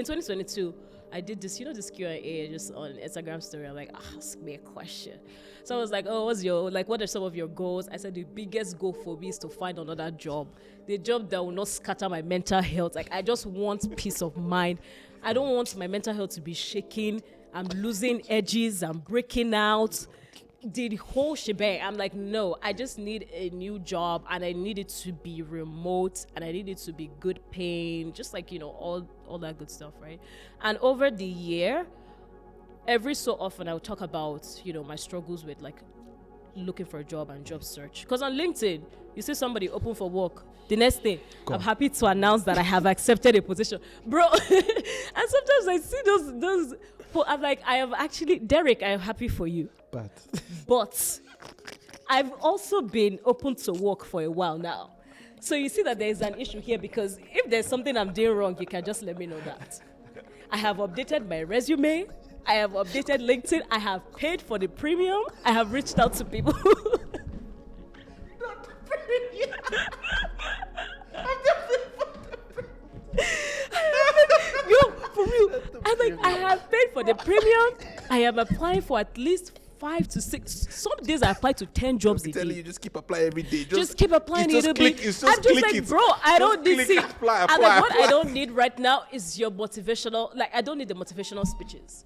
in 2022, I did this, this Q&A just on Instagram story. I'm like, ask me a question. So I was like, oh, what are some of your goals? I said, the biggest goal for me is to find another job. The job that will not scatter my mental health. Like, I just want peace of mind. I don't want my mental health to be shaking. I'm losing edges. I'm breaking out. The whole shebang. I'm like, no, I just need a new job, and I need it to be remote, and I need it to be good paying, just like, all that good stuff, right? And over the year, every so often I'll talk about, my struggles with like looking for a job and job search. Because on LinkedIn, you see somebody open for work. The next thing, I'm happy to announce that I have accepted a position. Bro, and sometimes I see those, I'm like, I have actually, Derek, I am happy for you. But I've also been open to work for a while now. So you see that there is an issue here, because if there's something I'm doing wrong, you can just let me know that. I have updated my resume. I have updated LinkedIn. I have paid for the premium. I have reached out to people. Not the premium. Yo, for real. I have paid for the premium. I am applying for at least 5 to 6. Some days I apply to 10 jobs a day. You just keep applying every day. Just keep applying a bit. I'm just like, bro, I don't need to. Apply. And like, what I don't need right now is your motivational. Like, I don't need the motivational speeches.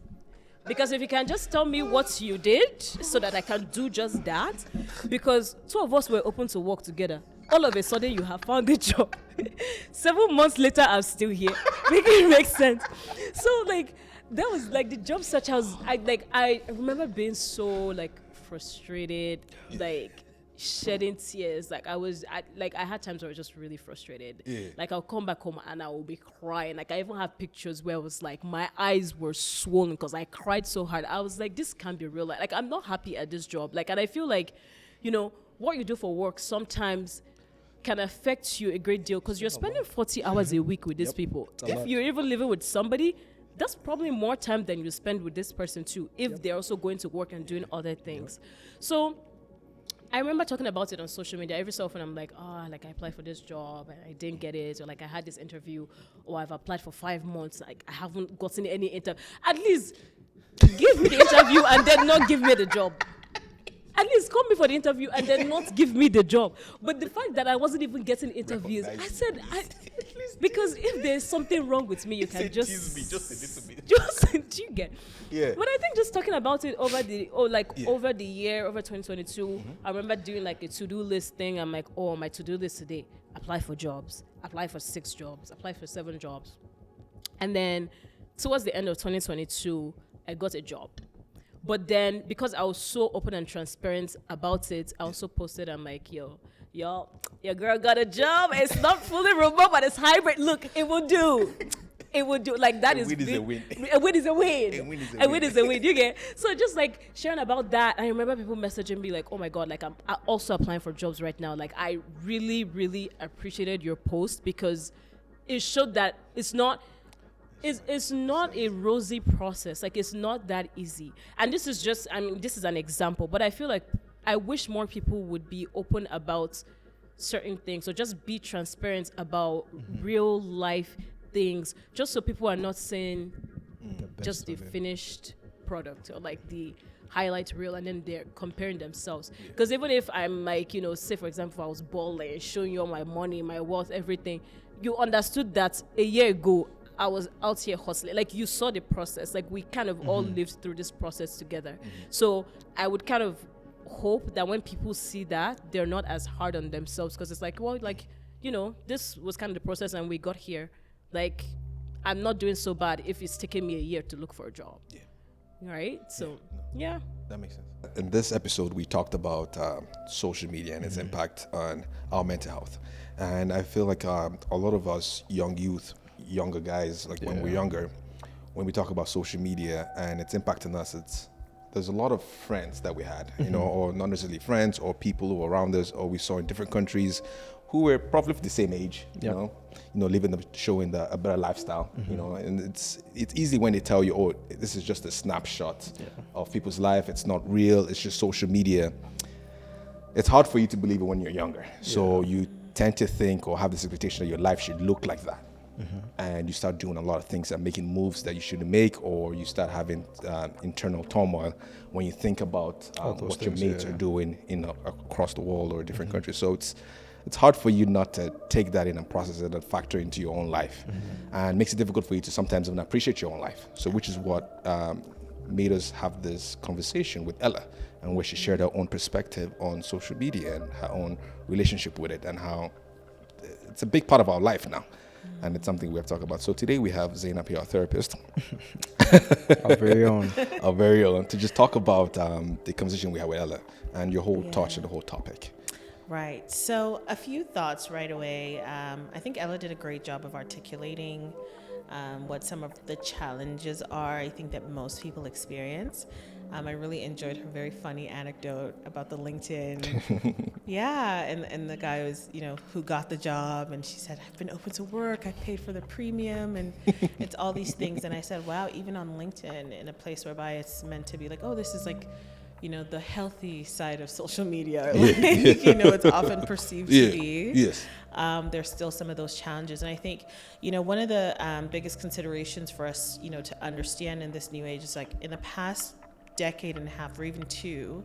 Because if you can just tell me what you did so that I can do just that, because 2 of us were open to work together. All of a sudden, you have found a job. 7 months later, I'm still here. Make it make sense. So, like, that was like the job search. I remember being so like frustrated, like shedding tears. Like I had times where I was just really frustrated. Yeah. Like I'll come back home and I will be crying. Like I even have pictures where it was like my eyes were swollen because I cried so hard. I was like, this can't be real. Like I'm not happy at this job. Like, and I feel like, what you do for work sometimes can affect you a great deal, because you're spending 40 hours a week with these people. If you're even living with somebody, that's probably more time than you spend with this person too, if they're also going to work and doing other things. So I remember talking about it on social media. Every so often I'm like, like I applied for this job and I didn't get it, or like I had this interview, or I've applied for 5 months, like I haven't gotten any interview. At least give me the interview and then not give me the job. At least call me for the interview and then not give me the job. But the fact that I wasn't even getting interviews, I said, because if there's something wrong with me, you can just tease me just a little bit. Just you get. Yeah. But I think just talking about it over the year, over 2022, I remember doing like a to-do list thing. I'm like, my to-do list today: apply for jobs, apply for 6 jobs, apply for 7 jobs, and then towards the end of 2022, I got a job. But then, because I was so open and transparent about it, I also posted, I'm like, yo, your girl got a job. It's not fully remote, but it's hybrid. Look, it will do. It would do. Like, that is a win is a win. A win is a win. A win is a win. You get? So just like sharing about that. I remember people messaging me like, oh my God, like I'm also applying for jobs right now. Like, I really, really appreciated your post, because it showed that it's not a rosy process. Like, it's not that easy. And this is just, this is an example, but I feel like I wish more people would be open about certain things, or just be transparent about real life things, just so people are not saying just the finished product, or like the highlight reel, and then they're comparing themselves. Because even if I'm like, say for example, I was balling, showing you all my money, my wealth, everything, you understood that a year ago I was out here hustling. Like, you saw the process. Like, we kind of all lived through this process together. So I would kind of hope that when people see that, they're not as hard on themselves, because it's like, well, like, this was kind of the process and we got here. Like, I'm not doing so bad if it's taking me a year to look for a job. Yeah. Right? So, yeah. That makes sense. In this episode, we talked about social media and its impact on our mental health. And I feel like a lot of us younger guys, like when we're younger, when we talk about social media and its impact on us, there's a lot of friends that we had, or not necessarily friends, or people who were around us, or we saw in different countries, who were probably the same age, living, showing a better lifestyle, and it's easy when they tell you, oh, this is just a snapshot of people's life. It's not real. It's just social media. It's hard for you to believe it when you're younger. So you tend to think or have this expectation that your life should look like that. and you start doing a lot of things and making moves that you shouldn't make, or you start having internal turmoil when you think about what your mates are doing across the world or different countries. So it's hard for you not to take that in and process it and factor into your own life, and makes it difficult for you to sometimes even appreciate your own life. So which is what made us have this conversation with Ella, and where she shared her own perspective on social media and her own relationship with it, and how it's a big part of our life now, and it's something we have to talk about. So today we have Zainab here, our therapist, Our very own. our very own, to just talk about the conversation we had with Ella and your whole thoughts on the whole topic. Right. So a few thoughts right away. I think Ella did a great job of articulating what some of the challenges are, I think, that most people experience. I really enjoyed her very funny anecdote about the LinkedIn. And the guy was, who got the job, and she said, I've been open to work, I paid for the premium, and it's all these things. And I said, wow, even on LinkedIn, in a place whereby it's meant to be like, oh, this is like, the healthy side of social media, it's often perceived to be. Yes. There's still some of those challenges. And I think, one of the biggest considerations for us, to understand in this new age is like in the past decade and a half or even two,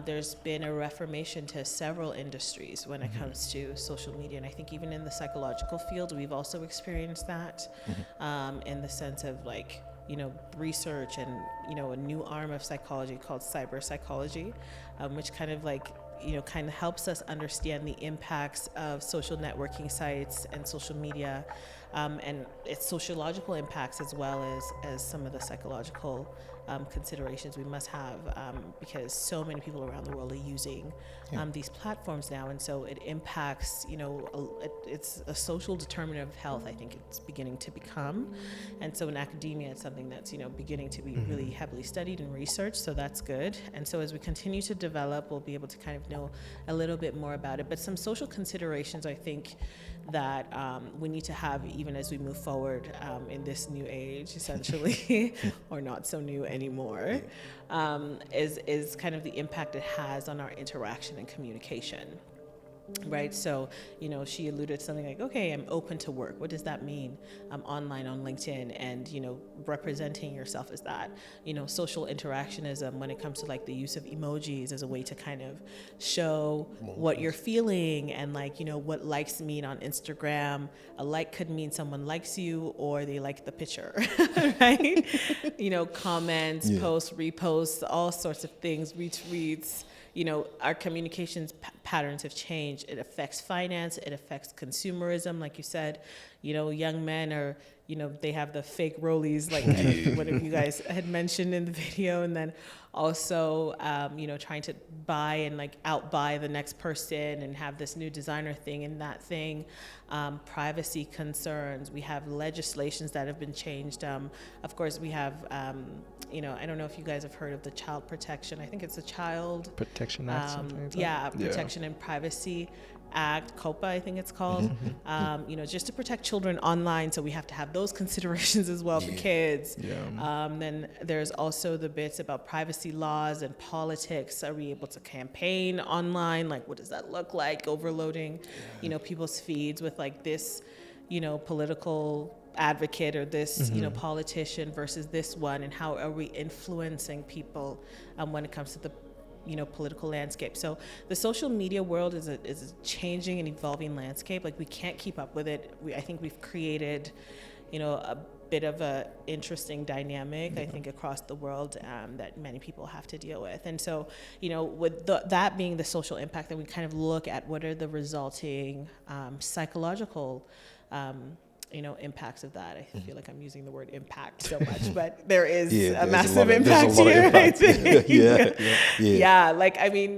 there's been a reformation to several industries when it comes to social media. And I think even in the psychological field, we've also experienced that in the sense of like, research and, a new arm of psychology called cyber psychology, which kind of like, kind of helps us understand the impacts of social networking sites and social media, and its sociological impacts, as well as some of the psychological considerations we must have, because so many people around the world are using these platforms now, and so it impacts, it's a social determinant of health, I think it's beginning to become. And so in academia, it's something that's, beginning to be really heavily studied and researched, so that's good. And so as we continue to develop, we'll be able to kind of know a little bit more about it. But some social considerations, I think, that we need to have even as we move forward in this new age, essentially, or not so new anymore, is kind of the impact it has on our interaction and communication. Right. So, she alluded to something like, okay, I'm open to work. What does that mean? I'm online on LinkedIn and, representing yourself as that, social interactionism when it comes to like the use of emojis as a way to kind of show what you're feeling, and like, what likes mean on Instagram. A like could mean someone likes you or they like the picture, right? Comments, posts, reposts, all sorts of things, retweets. Our communications patterns have changed. It affects finance. It affects consumerism. Like you said, young men are, they have the fake rollies, like one of you guys had mentioned in the video. And then also, trying to buy and like outbuy the next person and have this new designer thing and that thing. Privacy concerns. We have legislations that have been changed. Of course, we have, I don't know if you guys have heard of the Child Protection. I think it's the Child Protection Act. Protection and Privacy Act, COPA, I think it's called. Just to protect children online. So we have to have those considerations as well for kids. Then there's also the bits about privacy laws and politics. Are we able to campaign online? Like, what does that look like? Overloading, people's feeds with like this, political advocate or this, politician versus this one, and how are we influencing people when it comes to the political landscape. So the social media world is a changing and evolving landscape. Like, we can't keep up with it. I think we've created, a bit of a interesting dynamic, I think, across the world that many people have to deal with. And so, with that being the social impact, then we kind of look at what are the resulting psychological impacts of that. I feel like I'm using the word impact so much, but there is a massive impact here. I think. Like, I mean,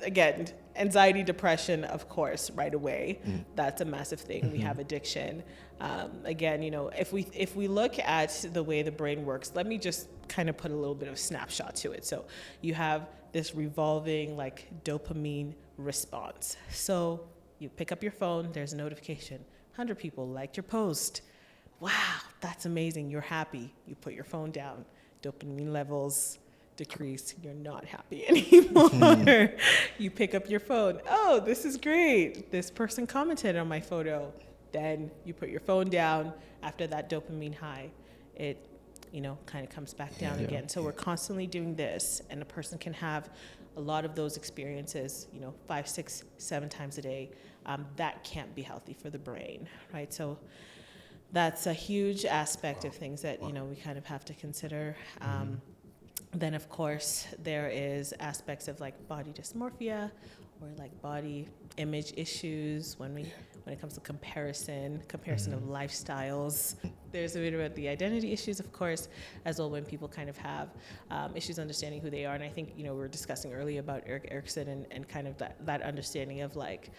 again, anxiety, depression, of course, right away. That's a massive thing. We have addiction. Again, if we look at the way the brain works, let me just kind of put a little bit of snapshot to it. So you have this revolving like dopamine response. So you pick up your phone, there's a notification. 100 people liked your post. Wow, that's amazing. You're happy. You put your phone down. Dopamine levels decrease. You're not happy anymore. You pick up your phone. Oh, this is great. This person commented on my photo. then you put your phone down. After that dopamine high, it, kind of comes back down again. So we're constantly doing this, and a person can have a lot of those experiences, 5, 6, 7 times a day. That can't be healthy for the brain, right? So that's a huge aspect of things that, we kind of have to consider. Then, of course, there is aspects of like body dysmorphia or like body image issues when it comes to comparison of lifestyles. There's a bit about the identity issues, of course, as well, when people kind of have issues understanding who they are. And I think, we were discussing earlier about Erik Erikson and kind of that understanding of like,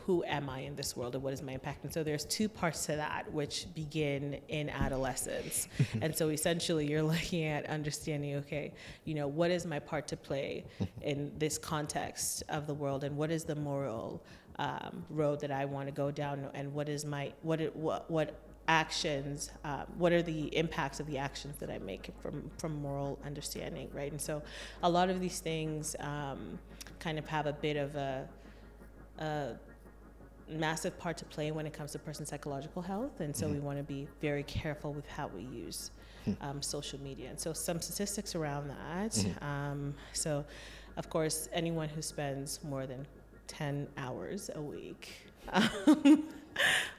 who am I in this world and what is my impact? And so there's 2 parts to that, which begin in adolescence. And so essentially you're looking at understanding, okay, what is my part to play in this context of the world, and what is the moral road that I want to go down, and what is my what actions, what are the impacts of the actions that I make from moral understanding, right? And so a lot of these things kind of have a bit of a massive part to play when it comes to person's psychological health, and so we want to be very careful with how we use social media. And so some statistics around that. So, of course, anyone who spends more than 10 hours a week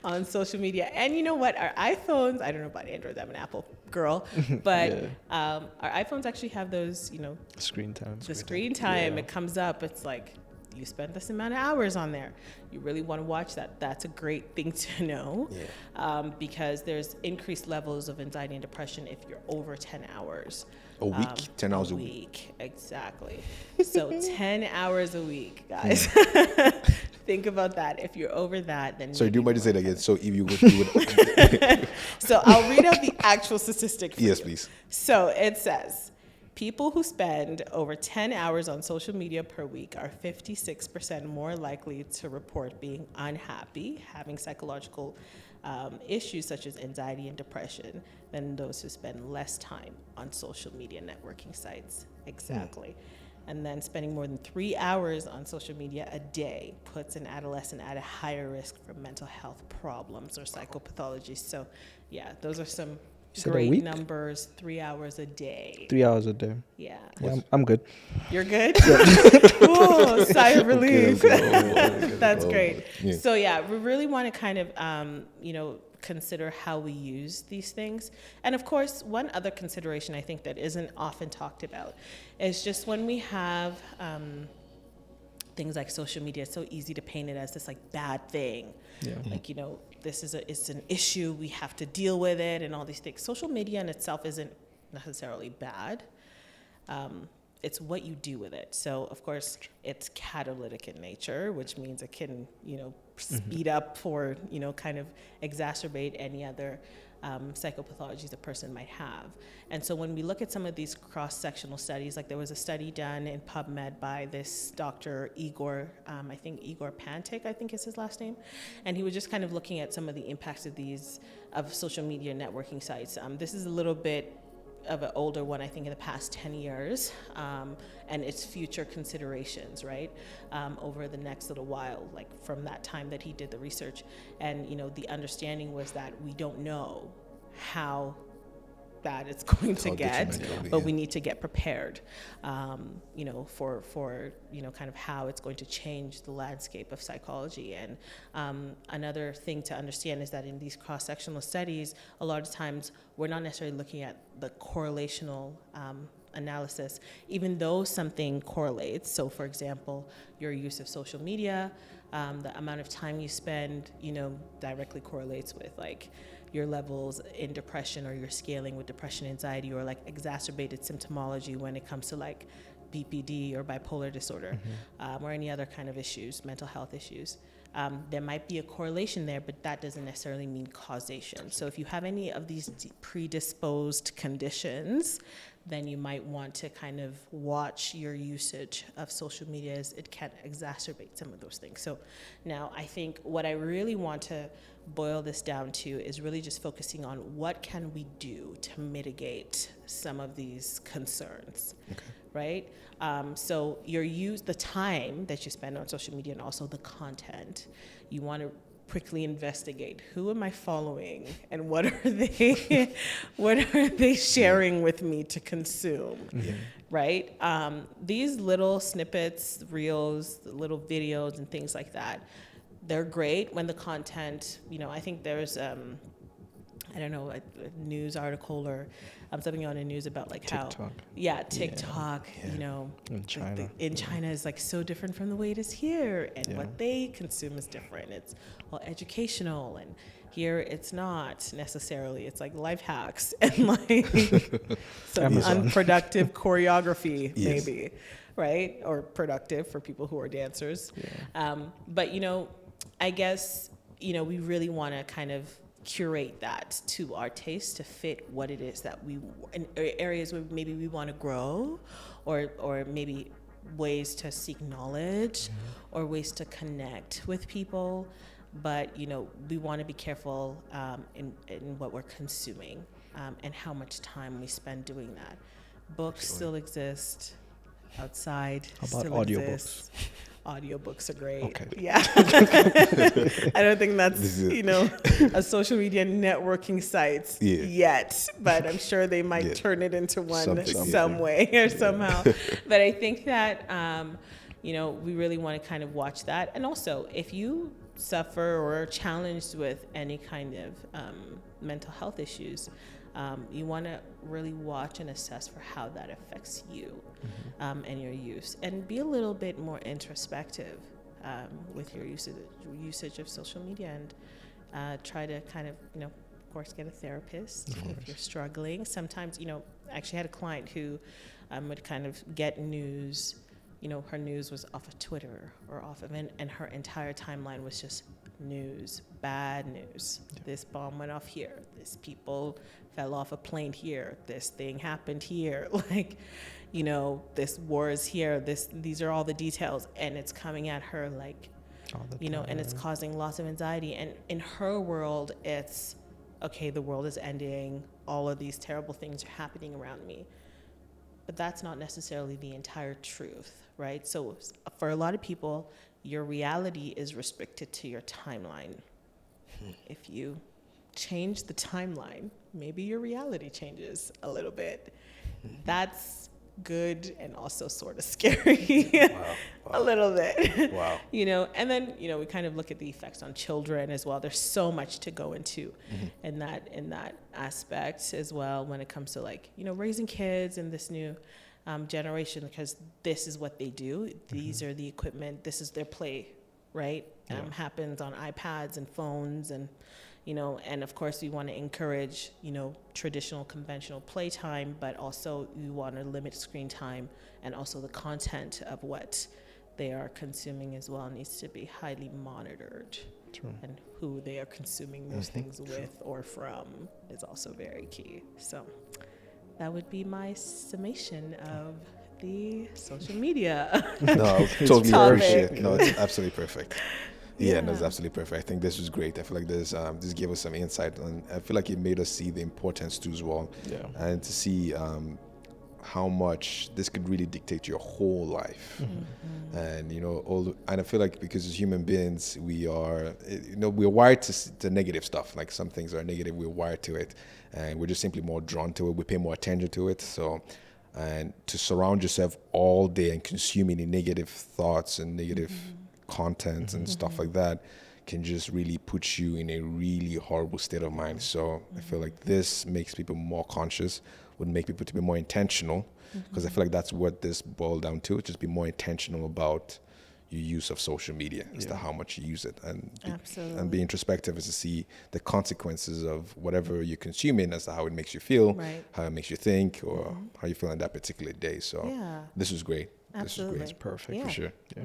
on social media. And you know what? Our iPhones, I don't know about Android, I'm an Apple girl, but our iPhones actually have those, Screen time. the screen time, it comes up, it's like, you spent this amount of hours on there. You really want to watch that. That's a great thing to know, because there's increased levels of anxiety and depression if you're over 10 hours. A week? 10 hours a week. Exactly. So 10 hours a week, guys. Think about that. If you're over that, then... Sorry, do you mind to say that again? So if you would... So I'll read out the actual statistic for Yes, you. please. So it says, people who spend over 10 hours on social media per week are 56% more likely to report being unhappy, having psychological issues such as anxiety and depression, than those who spend less time on social media networking sites. Exactly. And then spending more than 3 hours on social media a day puts an adolescent at a higher risk for mental health problems or psychopathology. So, yeah, those are some great numbers. 3 hours a day. 3 hours a day. Yeah. Yeah, I'm good. You're good? Ooh, sigh of relief. That's great. Yeah. So, yeah, we really want to kind of, consider how we use these things. And of course, one other consideration I think that isn't often talked about is just when we have things like social media, it's so easy to paint it as this like bad thing. Yeah. Like, it's an issue, we have to deal with it and all these things. Social media in itself isn't necessarily bad. It's what you do with it. So, of course, it's catalytic in nature, which means it can, speed up or, kind of exacerbate any other psychopathologies a person might have. And so when we look at some of these cross-sectional studies, like there was a study done in PubMed by this Dr. Igor, I think Igor Pantic, I think is his last name. And he was just kind of looking at some of the impacts of social media networking sites. This is a little bit of an older one, I think, in the past 10 years, and its future considerations, right, over the next little while, like from that time that he did the research. And, the understanding was that we don't know how bad it's going to get, but we need to get prepared, for kind of how it's going to change the landscape of psychology. And another thing to understand is that in these cross-sectional studies, a lot of times we're not necessarily looking at the correlational analysis, even though something correlates. So, for example, your use of social media, the amount of time you spend, directly correlates with like your levels in depression, or your scaling with depression, anxiety, or like exacerbated symptomology when it comes to like BPD or bipolar disorder, or any other kind of issues, mental health issues. There might be a correlation there, but that doesn't necessarily mean causation. So if you have any of these predisposed conditions, then you might want to kind of watch your usage of social media, as it can exacerbate some of those things. So now I think what I really want to boil this down to is really just focusing on what can we do to mitigate some of these concerns, right? So the time that you spend on social media, and also the content, you want to quickly investigate who am I following and what are they sharing with me to consume, right? These little snippets, reels, little videos, and things like that, they're great when the content, I think there's I don't know, a news article or something on the news about like TikTok. TikTok, In China. in China is like so different from the way it is here, and Yeah. what they consume is different. It's all educational, and here it's not necessarily. It's like life hacks and like some Amazon. unproductive choreography, Yes. maybe, right? Or productive for people who are dancers. But I guess we really want to kind of curate that to our taste to fit what it is that we in areas where maybe we want to grow, or maybe ways to seek knowledge, or ways to connect with people. But we want to be careful in what we're consuming, and how much time we spend doing that. Books still exist outside. How about still audiobooks? exist. Audiobooks are great. Okay. Yeah. I don't think that's, This is a social media networking site Yeah. yet, but I'm sure they might Yeah. turn it into one Something. some way or somehow. But I think that, we really want to kind of watch that. And also, if you suffer or are challenged with any kind of mental health issues, you want to really watch and assess for how that affects you and your use, and be a little bit more introspective with your usage of social media, and try to kind of, of course, get a therapist if you're struggling. Sometimes, I actually had a client who would kind of get news. Her news was off of Twitter or off of, and her entire timeline was just news, bad news. Yeah. This bomb went off here. This people fell off a plane here. This thing happened here. Like, this war is here. These are all the details, and it's coming at her like, and it's causing lots of anxiety. And in her world, it's okay. The world is ending. All of these terrible things are happening around me. But that's not necessarily the entire truth, right? So for a lot of people, your reality is restricted to your timeline. If you change the timeline, maybe your reality changes a little bit. That's good and also sort of scary. Wow. A little bit. Wow. And then, we kind of look at the effects on children as well. There's so much to go into in that aspect as well, when it comes to like, raising kids in this new generation, because this is what they do. These are the equipment. This is their play, right? Happens on iPads and phones, and and of course we want to encourage, traditional conventional playtime, but also you want to limit screen time, and also the content of what they are consuming as well needs to be highly monitored. True. And who they are consuming those things with or from is also very key. So that would be my summation of the social media. No, totally Topic. appreciate. No, it's absolutely perfect. Yeah, no, it's Yeah. absolutely perfect. I think this was great. I feel like this gave us some insight, and I feel like it made us see the importance too as well, Yeah. and to see how much this could really dictate your whole life. And and I feel like because as human beings, we are, we're wired to negative stuff. Like some things are negative, we're wired to it, and we're just simply more drawn to it. We pay more attention to it. So, and to surround yourself all day and consuming the negative thoughts and negative content and stuff like that can just really put you in a really horrible state of mind. So I feel like this makes people more conscious, would make people to be more intentional, because I feel like that's what this boiled down to. Just be more intentional about your use of social media as to how much you use it, and Absolutely. be introspective as to see the consequences of whatever you're consuming, as to how it makes you feel, Right. how it makes you think, or how you feel on that particular day. So Yeah. this was great. This was Absolutely. great. It's perfect. Yeah. For sure. Yeah.